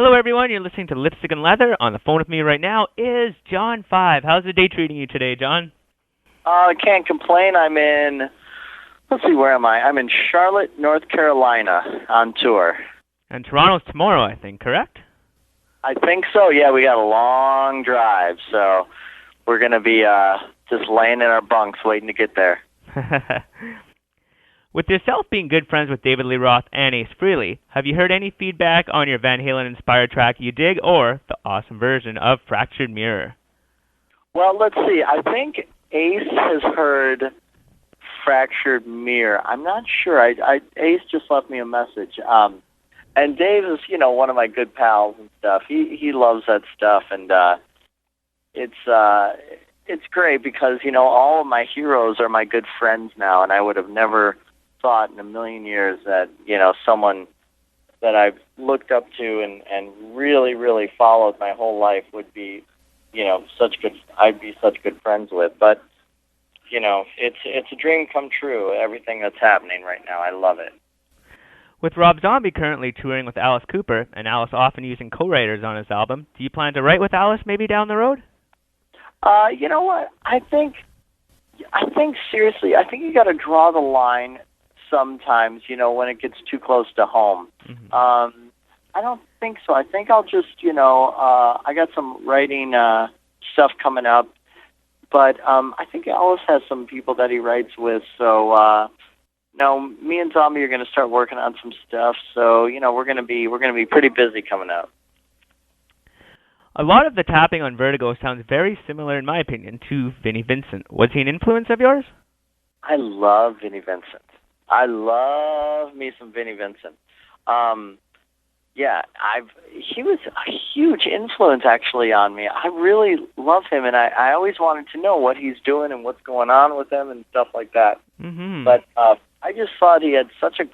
Hello, everyone. You're listening to Lipstick and Leather. On the phone with me right now is John Five. How's the day treating you today, John? I can't complain. Let's see, where am I? I'm in Charlotte, North Carolina on tour. And Toronto's tomorrow, I think, correct? I think so. Yeah, we got a long drive, so we're going to be just laying in our bunks waiting to get there. With yourself being good friends with David Lee Roth and Ace Frehley, have you heard any feedback on your Van Halen-inspired track You Dig or the awesome version of Fractured Mirror? Well, let's see. I think Ace has heard Fractured Mirror. I'm not sure. Ace just left me a message. And Dave is, one of my good pals and stuff. He loves that stuff, and it's great because, all of my heroes are my good friends now, and I would have never thought in a million years that, someone that I've looked up to and really, really followed my whole life would be, I'd be such good friends with. But, it's a dream come true, everything that's happening right now. I love it. With Rob Zombie currently touring with Alice Cooper, and Alice often using co-writers on his album, do you plan to write with Alice maybe down the road? You know what? I think seriously, I think you got to draw the line sometimes, when it gets too close to home. Mm-hmm. I don't think so. I think I'll just, I got some writing stuff coming up, but I think Alice has some people that he writes with, so me and Zombie are going to start working on some stuff, so, we're going to be pretty busy coming up. A lot of the tapping on Vertigo sounds very similar, in my opinion, to Vinnie Vincent. Was he an influence of yours? I love Vinnie Vincent. I love me some Vinnie Vincent. He was a huge influence actually on me. I really love him, and I always wanted to know what he's doing and what's going on with him and stuff like that. Mm-hmm. But I just thought he had such a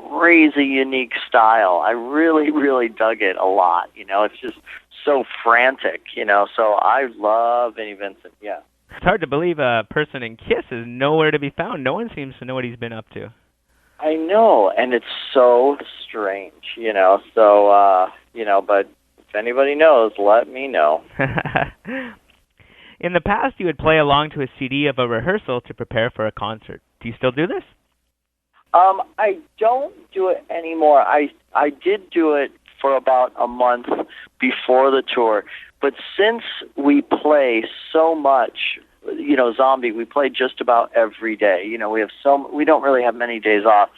crazy, unique style. I really, really dug it a lot. It's just so frantic, so I love Vinnie Vincent, yeah. It's hard to believe a person in Kiss is nowhere to be found. No one seems to know what he's been up to. I know, and it's so strange, but if anybody knows, let me know. In the past, you would play along to a CD of a rehearsal to prepare for a concert. Do you still do this? I don't do it anymore. I did do it for about a month before the tour, but since we play so much, Zombie, we play just about every day. We don't really have many days off,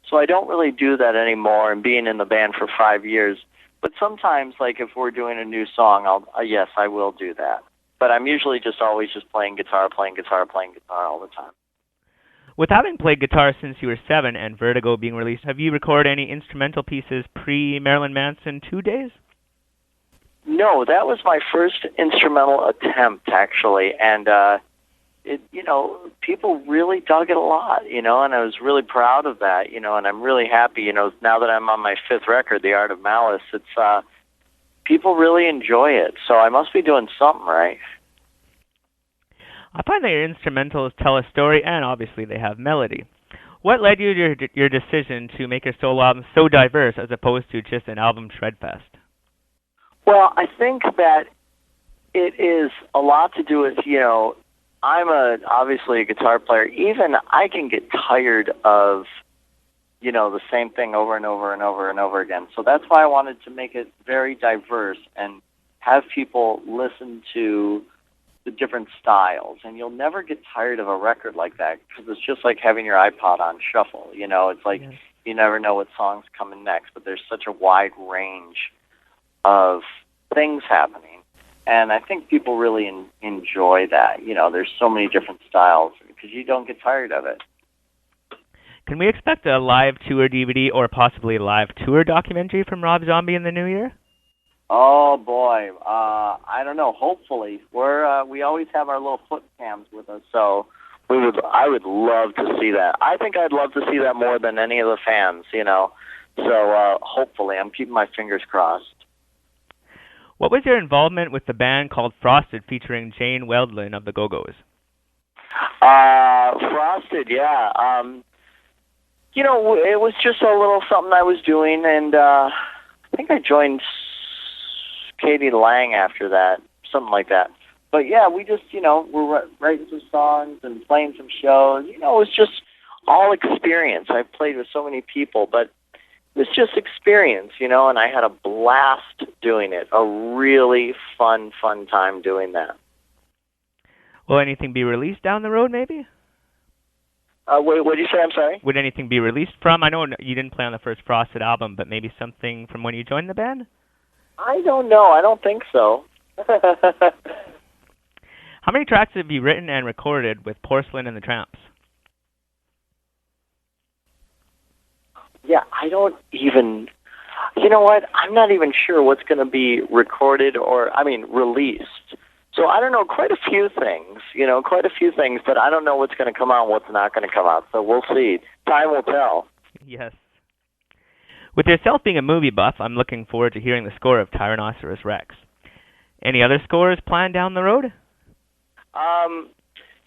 so I don't really do that anymore. And being in the band for 5 years, but sometimes, like if we're doing a new song, yes, I will do that. But I'm usually always playing guitar all the time. With having played guitar since you were 7 and Vertigo being released, have you recorded any instrumental pieces pre-Marilyn Manson 2 days? No, that was my first instrumental attempt, actually, and people really dug it a lot, and I was really proud of that, and I'm really happy, now that I'm on my 5th record, The Art of Malice, it's people really enjoy it, so I must be doing something right. I find that your instrumentals tell a story, and obviously they have melody. What led you to your decision to make your solo album so diverse as opposed to just an album shredfest? Well, I think that it is a lot to do with, I'm obviously a guitar player. Even I can get tired of, the same thing over and over and over and over again. So that's why I wanted to make it very diverse and have people listen to the different styles. And you'll never get tired of a record like that because it's just like having your iPod on shuffle. It's like You never know what song's coming next, but there's such a wide range of things happening, and I think people really enjoy that. There's so many different styles because you don't get tired of it. Can we expect a live tour DVD or possibly a live tour documentary from Rob Zombie in the new year? Oh boy, I don't know. Hopefully, we always have our little foot cams with us, so I would love to see that. I think I'd love to see that more than any of the fans. So hopefully, I'm keeping my fingers crossed. What was your involvement with the band called Frosted featuring Jane Weldlin of the Go-Go's? Frosted, yeah. It was just a little something I was doing, and I think I joined Katie Lang after that, something like that. But yeah, we just, we're writing some songs and playing some shows. It was just all experience. I played with so many people, but it was just experience, and I had a blast doing it. A really fun time doing that. Will anything be released down the road, maybe? What did you say? I'm sorry? Would anything be released from? I know you didn't play on the first Frosted album, but maybe something from when you joined the band? I don't know. I don't think so. How many tracks have you written and recorded with Porcelain and the Tramps? Yeah, I don't even... You know what? I'm not even sure what's going to be recorded released. So I don't know, quite a few things, but I don't know what's going to come out and what's not going to come out. So we'll see. Time will tell. Yes. With yourself being a movie buff, I'm looking forward to hearing the score of Tyrannosaurus Rex. Any other scores planned down the road?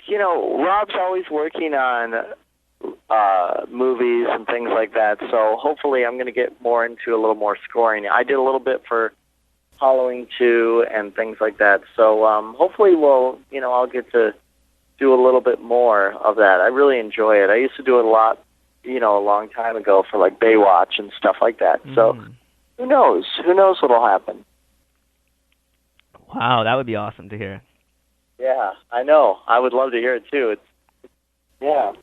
Rob's always working on movies and things like that, so hopefully I'm going to get more into a little more scoring. I did a little bit for Halloween 2 and things like that, so hopefully I'll get to do a little bit more of that. I really enjoy it. I used to do it a lot, a long time ago for like Baywatch and stuff like that, so who knows what'll happen. Wow, that would be awesome to hear. Yeah, I know. I would love to hear it too. Yeah.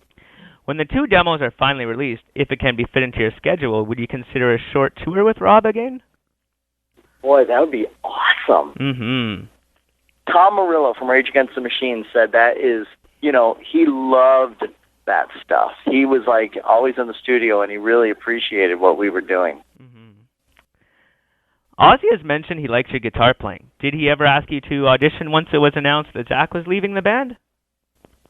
When the 2 demos are finally released, if it can be fit into your schedule, would you consider a short tour with Rob again? Boy, that would be awesome. Mm-hmm. Tom Morello from Rage Against the Machine said that is, he loved that stuff. He was like always in the studio and he really appreciated what we were doing. Ozzy has mentioned he likes your guitar playing. Did he ever ask you to audition once it was announced that Zach was leaving the band?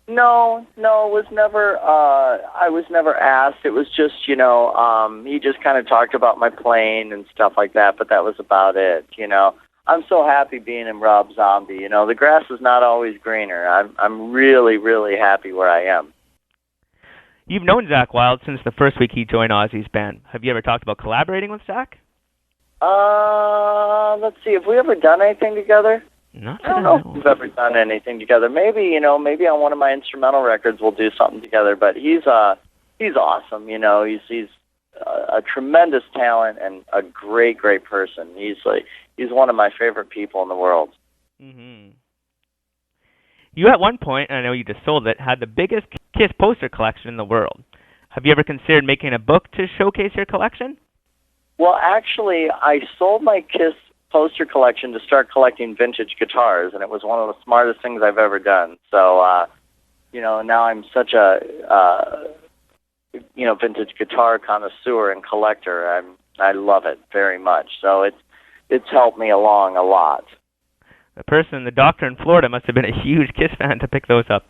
No, it was never, I was never asked. It was just, he just kind of talked about my playing and stuff like that, but that was about it, I'm so happy being in Rob Zombie. The grass is not always greener. I'm really, really happy where I am. You've known Zach Wild since the first week he joined Ozzy's band. Have you ever talked about collaborating with Zach? Let's see. Have we ever done anything together? I don't know if we've ever done anything together. Maybe, maybe on one of my instrumental records we'll do something together. But he's awesome. He's a tremendous talent and a great person. He's one of my favorite people in the world. Mm-hmm. You at one point, and I know you just sold it, had the biggest Kiss poster collection in the world. Have you ever considered making a book to showcase your collection? Well, actually, I sold my Kiss poster collection to start collecting vintage guitars, and it was one of the smartest things I've ever done. So, now I'm such a, vintage guitar connoisseur and collector. I love it very much. So it's helped me along a lot. The doctor in Florida must have been a huge Kiss fan to pick those up.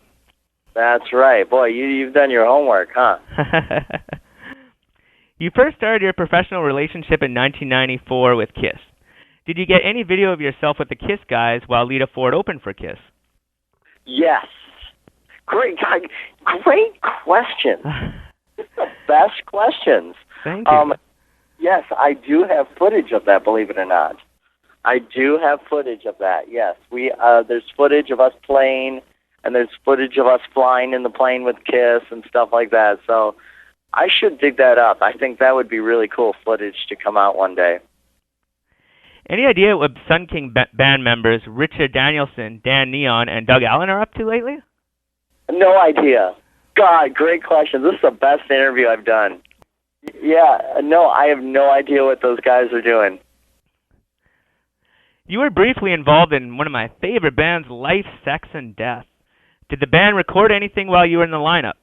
That's right. Boy, you've done your homework, huh? You first started your professional relationship in 1994 with Kiss. Did you get any video of yourself with the Kiss guys while Lita Ford opened for Kiss? Yes. Great question. The best questions. Thank you. Yes, I do have footage of that, believe it or not. I do have footage of that, yes. There's footage of us playing, and there's footage of us flying in the plane with Kiss and stuff like that. So I should dig that up. I think that would be really cool footage to come out one day. Any idea what Sun King band members Richard Danielson, Dan Neon, and Doug Allen are up to lately? No idea. God, great question. This is the best interview I've done. Yeah, no, I have no idea what those guys are doing. You were briefly involved in one of my favorite bands, Life, Sex, and Death. Did the band record anything while you were in the lineup?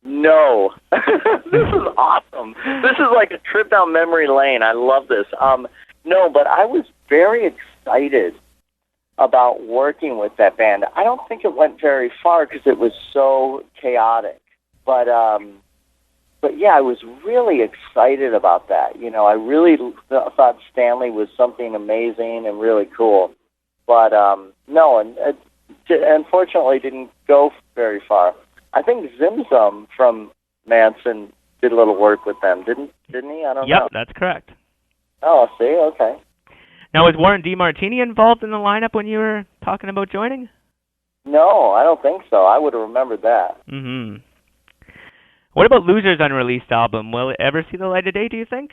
No. This is awesome. This is like a trip down memory lane. I love this. No, but I was very excited about working with that band. I don't think it went very far because it was so chaotic. But yeah, I was really excited about that. I really thought Stanley was something amazing and really cool. But no, and it unfortunately didn't go very far. I think Zim from Manson did a little work with them, didn't he? I don't know. Yep, that's correct. Oh, see, okay. Now, was Warren DeMartini involved in the lineup when you were talking about joining? No, I don't think so. I would have remembered that. Mm-hmm. What about Loser's unreleased album? Will it ever see the light of day, do you think?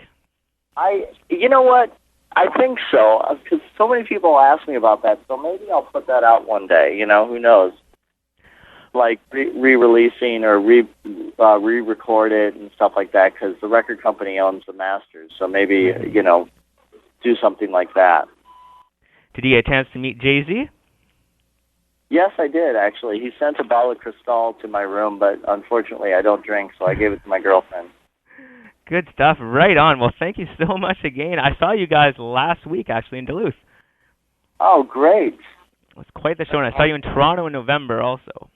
You know what? I think so, because so many people ask me about that, so maybe I'll put that out one day, who knows? Like re-releasing or re-record it and stuff like that, because the record company owns the masters, so maybe, do something like that. Did you get a chance to meet Jay-Z? Yes, I did, actually. He sent a bottle of Cristal to my room, but unfortunately I don't drink, so I gave it to my girlfriend. Good stuff. Right on. Well, thank you so much again. I saw you guys last week, actually, in Duluth. Oh, great. It was quite the show, and I saw you in Toronto in November also.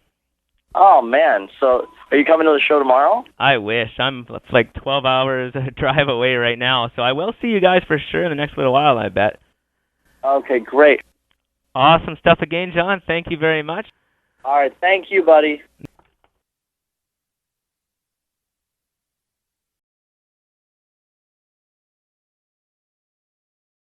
Oh, man. So are you coming to the show tomorrow? I wish. It's like 12 hours drive away right now, so I will see you guys for sure in the next little while, I bet. Okay, great. Awesome stuff again, John. Thank you very much. All right. Thank you, buddy.